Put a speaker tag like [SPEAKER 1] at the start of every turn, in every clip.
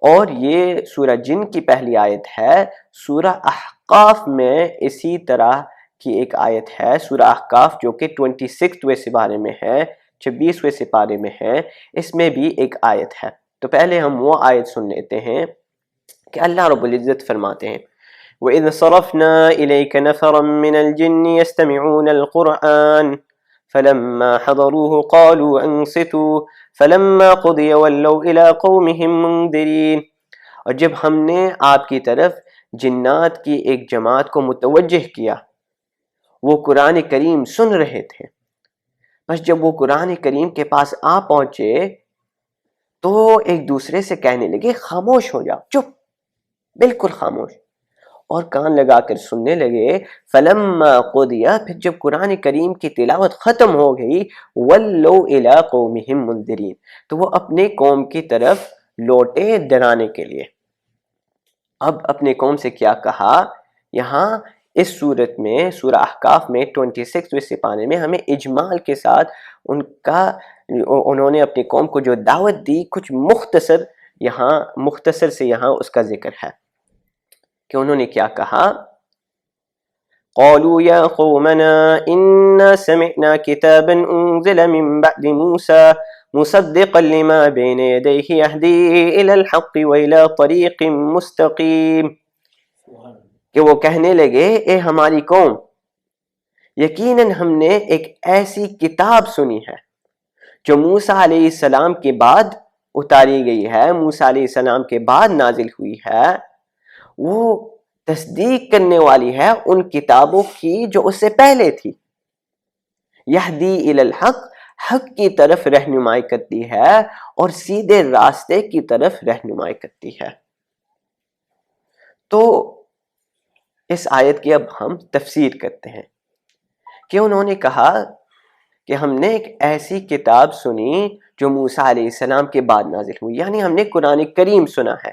[SPEAKER 1] اور یہ سورہ جن کی پہلی آیت ہے. سورہ احقاف میں اسی طرح کی ایک آیت ہے، سورہ احقاف جو کہ 26ویں سپارے میں ہے، 26ویں سپارے میں ہے، اس میں بھی ایک آیت ہے. تو پہلے ہم وہ آیت سن لیتے ہیں کہ اللہ رب العزت فرماتے ہیں وَإِذْ صَرَفْنَا إِلَيْكَ نَفَرًا مِّنَ الْجِنِّ يَسْتَمِعُونَ الْقُرْآنَ فَلَمَّا حَضَرُوهُ قَالُوا أَنصِتُوا فَلَمَّا قُضِيَ وَلَّوْا إِلَىٰ قَوْمِهِمْ مُنذِرِينَ. اور جب ہم نے آپ کی طرف جنات کی ایک جماعت کو متوجہ کیا، وہ قرآن کریم سن رہے تھے، بس جب وہ قرآن کریم کے پاس آ پہنچے تو ایک دوسرے سے کہنے لگے خاموش ہو جاؤ، چپ، بالکل خاموش، اور کان لگا کر سننے لگے. فلما قضیا، پھر جب قرآن کریم کی تلاوت ختم ہو گئی، ولوا الی قومہم منذرین، تو وہ اپنے قوم کی طرف لوٹے ڈرانے کے لیے. اب اپنے قوم سے کیا کہا؟ یہاں اس صورت میں سورہ احقاف میں 26ویں سپارے میں ہمیں اجمال کے ساتھ انہوں نے اپنی قوم کو جو دعوت دی، کچھ مختصر سے یہاں اس کا ذکر ہے کہ انہوں نے کیا کہا. قالوا يا قومنا إنا سمعنا كتابا أنزل من بعد موسى مصدقا لما بين يديه يهدي إلى الحق وإلى طريق مستقيم. کہ وہ کہنے لگے اے ہماری قوم، یقیناً ہم نے ایک ایسی کتاب سنی ہے جو موسیٰ علیہ السلام کے بعد اتاری گئی ہے، موسیٰ علیہ السلام کے بعد نازل ہوئی ہے، وہ تصدیق کرنے والی ہے ان کتابوں کی جو اس سے پہلے تھی. یہدی الی الحق، حق کی طرف رہنمائی کرتی ہے اور سیدھے راستے کی طرف رہنمائی کرتی ہے. تو اس آیت کی اب ہم تفسیر کرتے ہیں کہ انہوں نے کہا کہ ہم نے ایک ایسی کتاب سنی جو موسیٰ علیہ السلام کے بعد نازل ہوئی، یعنی ہم نے قرآن کریم سنا ہے،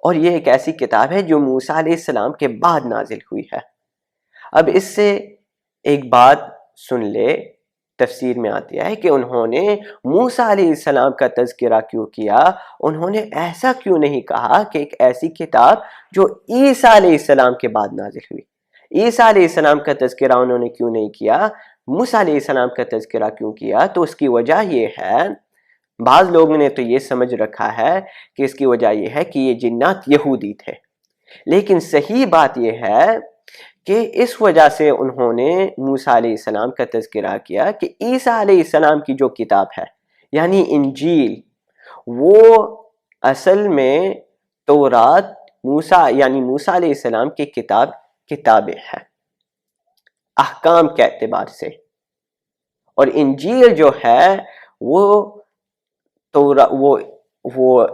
[SPEAKER 1] اور یہ ایک ایسی کتاب ہے جو موسیٰ علیہ السلام کے بعد نازل ہوئی ہے. اب اس سے ایک بات سن لے، تفسیر میں آتی ہے کہ انہوں نے موسیٰ علیہ السلام کا تذکرہ کیوں کیا، انہوں نے ایسا کیوں نہیں کہا کہ ایک ایسی کتاب جو عیسیٰ علیہ السلام کے بعد نازل ہوئی. عیسیٰ علیہ السلام کا تذکرہ انہوں نے کیوں نہیں کیا، موسیٰ علیہ السلام کا تذکرہ کیوں کیا؟ تو اس کی وجہ یہ ہے، بعض لوگوں نے تو یہ سمجھ رکھا ہے کہ اس کی وجہ یہ ہے کہ یہ جنات یہودی تھے، لیکن صحیح بات یہ ہے کہ اس وجہ سے انہوں نے موسیٰ علیہ السلام کا تذکرہ کیا کہ عیسیٰ علیہ السلام کی جو کتاب ہے یعنی انجیل، وہ اصل میں تورات یعنی موسیٰ علیہ السلام کی کتابیں ہیں احکام کے اعتبار سے، اور انجیل جو ہے وہ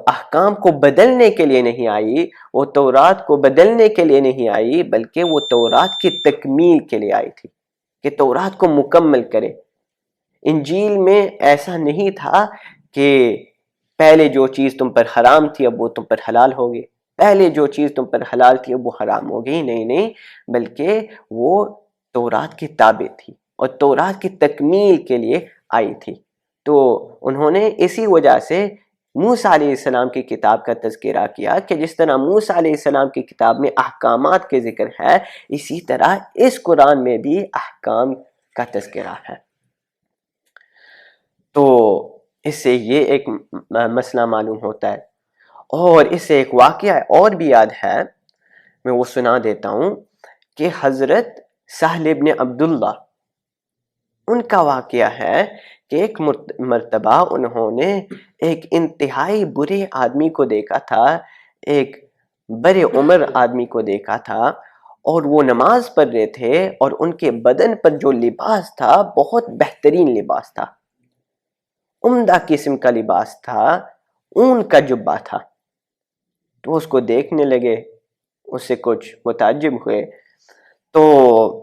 [SPEAKER 1] احکام کو بدلنے کے لیے نہیں آئی، وہ تورات کو بدلنے کے لیے نہیں آئی، بلکہ وہ تورات کی تکمیل کے لیے آئی تھی کہ تورات کو مکمل کرے. انجیل میں ایسا نہیں تھا کہ پہلے جو چیز تم پر حرام تھی اب وہ تم پر حلال ہوگی، پہلے جو چیز تم پر حلال تھی اب وہ حرام ہو گئی، نہیں، بلکہ وہ تورات کی تابع تھی اور تورات کی تکمیل کے لیے آئی تھی. تو انہوں نے اسی وجہ سے موسیٰ علیہ السلام کی کتاب کا تذکرہ کیا کہ جس طرح موسیٰ علیہ السلام کی کتاب میں احکامات کے ذکر ہے، اسی طرح اس قرآن میں بھی احکام کا تذکرہ ہے. تو اس سے یہ ایک مسئلہ معلوم ہوتا ہے، اور اس سے ایک واقعہ اور بھی یاد ہے، میں وہ سنا دیتا ہوں کہ حضرت سہل ابن عبداللہ، ان کا واقعہ ہے کہ ایک مرتبہ انہوں نے ایک انتہائی برے آدمی کو دیکھا تھا، ایک بڑے عمر آدمی کو دیکھا تھا، اور وہ نماز پڑھ رہے تھے اور ان کے بدن پر جو لباس تھا بہت بہترین لباس تھا، عمدہ قسم کا لباس تھا، اون کا جبہ تھا. تو اس کو دیکھنے لگے، اس سے کچھ متعجب ہوئے. تو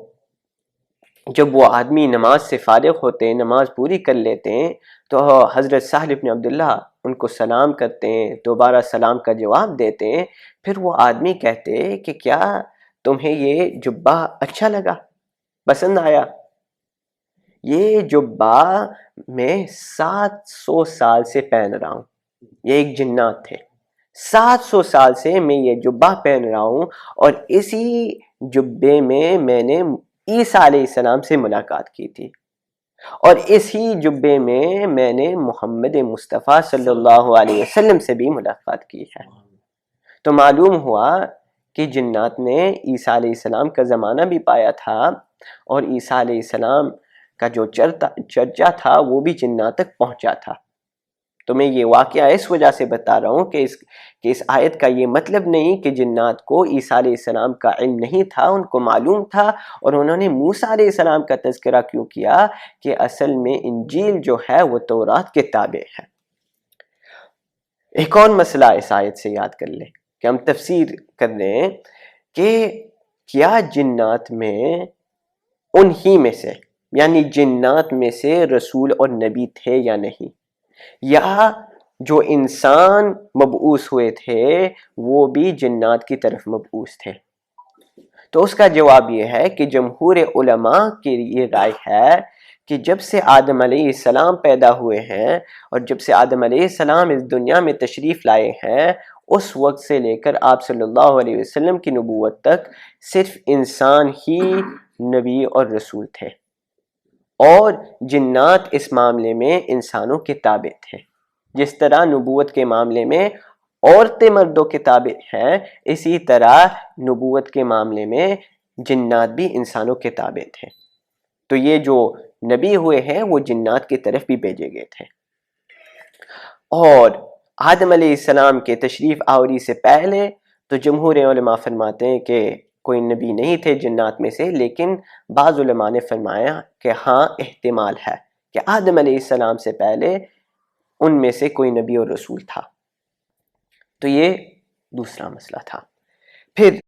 [SPEAKER 1] جب وہ آدمی نماز سے فارغ ہوتے ہیں، نماز پوری کر لیتے ہیں، تو حضرت سہل بن عبداللہ ان کو سلام کرتے ہیں، دوبارہ سلام کا جواب دیتے ہیں. پھر وہ آدمی کہتے ہیں کہ کیا تمہیں یہ جبہ اچھا لگا، پسند آیا؟ یہ جبہ میں 700 سال سے پہن رہا ہوں. یہ ایک جنات تھے، 700 سال سے میں یہ جبہ پہن رہا ہوں اور اسی جبے میں نے عیسیٰ علیہ السلام سے ملاقات کی تھی اور اسی جبے میں نے محمد مصطفیٰ صلی اللہ علیہ وسلم سے بھی ملاقات کی ہے۔ تو معلوم ہوا کہ جنات نے عیسیٰ علیہ السلام کا زمانہ بھی پایا تھا اور عیسیٰ علیہ السلام کا جو چرچا تھا وہ بھی جنات تک پہنچا تھا۔ تو میں یہ واقعہ اس وجہ سے بتا رہا ہوں کہ اس آیت کا یہ مطلب نہیں کہ جنات کو عیسیٰ علیہ السلام کا علم نہیں تھا، ان کو معلوم تھا، اور انہوں نے موسیٰ علیہ السلام کا تذکرہ کیوں کیا کہ اصل میں انجیل جو ہے وہ تورات کے تابع ہے۔ ایک اور مسئلہ اس آیت سے یاد کر لیں کہ ہم تفسیر کر رہے ہیں کہ کیا جنات میں انہی میں سے، یعنی جنات میں سے رسول اور نبی تھے یا نہیں، یا جو انسان مبعوث ہوئے تھے وہ بھی جنات کی طرف مبعوث تھے؟ تو اس کا جواب یہ ہے کہ جمہور علماء کی یہ رائے ہے کہ جب سے آدم علیہ السلام پیدا ہوئے ہیں اور جب سے آدم علیہ السلام اس دنیا میں تشریف لائے ہیں، اس وقت سے لے کر آپ صلی اللہ علیہ وسلم کی نبوت تک صرف انسان ہی نبی اور رسول تھے، اور جنات اس معاملے میں انسانوں کے تابع تھے۔ جس طرح نبوت کے معاملے میں عورتیں مردوں کے تابع ہیں، اسی طرح نبوت کے معاملے میں جنات بھی انسانوں کے تابع تھے۔ تو یہ جو نبی ہوئے ہیں وہ جنات کی طرف بھی بھیجے گئے تھے۔ اور آدم علیہ السلام کے تشریف آوری سے پہلے تو جمہور علماء فرماتے ہیں کہ کوئی نبی نہیں تھے جنات میں سے، لیکن بعض علماء نے فرمایا کہ ہاں احتمال ہے کہ آدم علیہ السلام سے پہلے ان میں سے کوئی نبی اور رسول تھا۔ تو یہ دوسرا مسئلہ تھا۔ پھر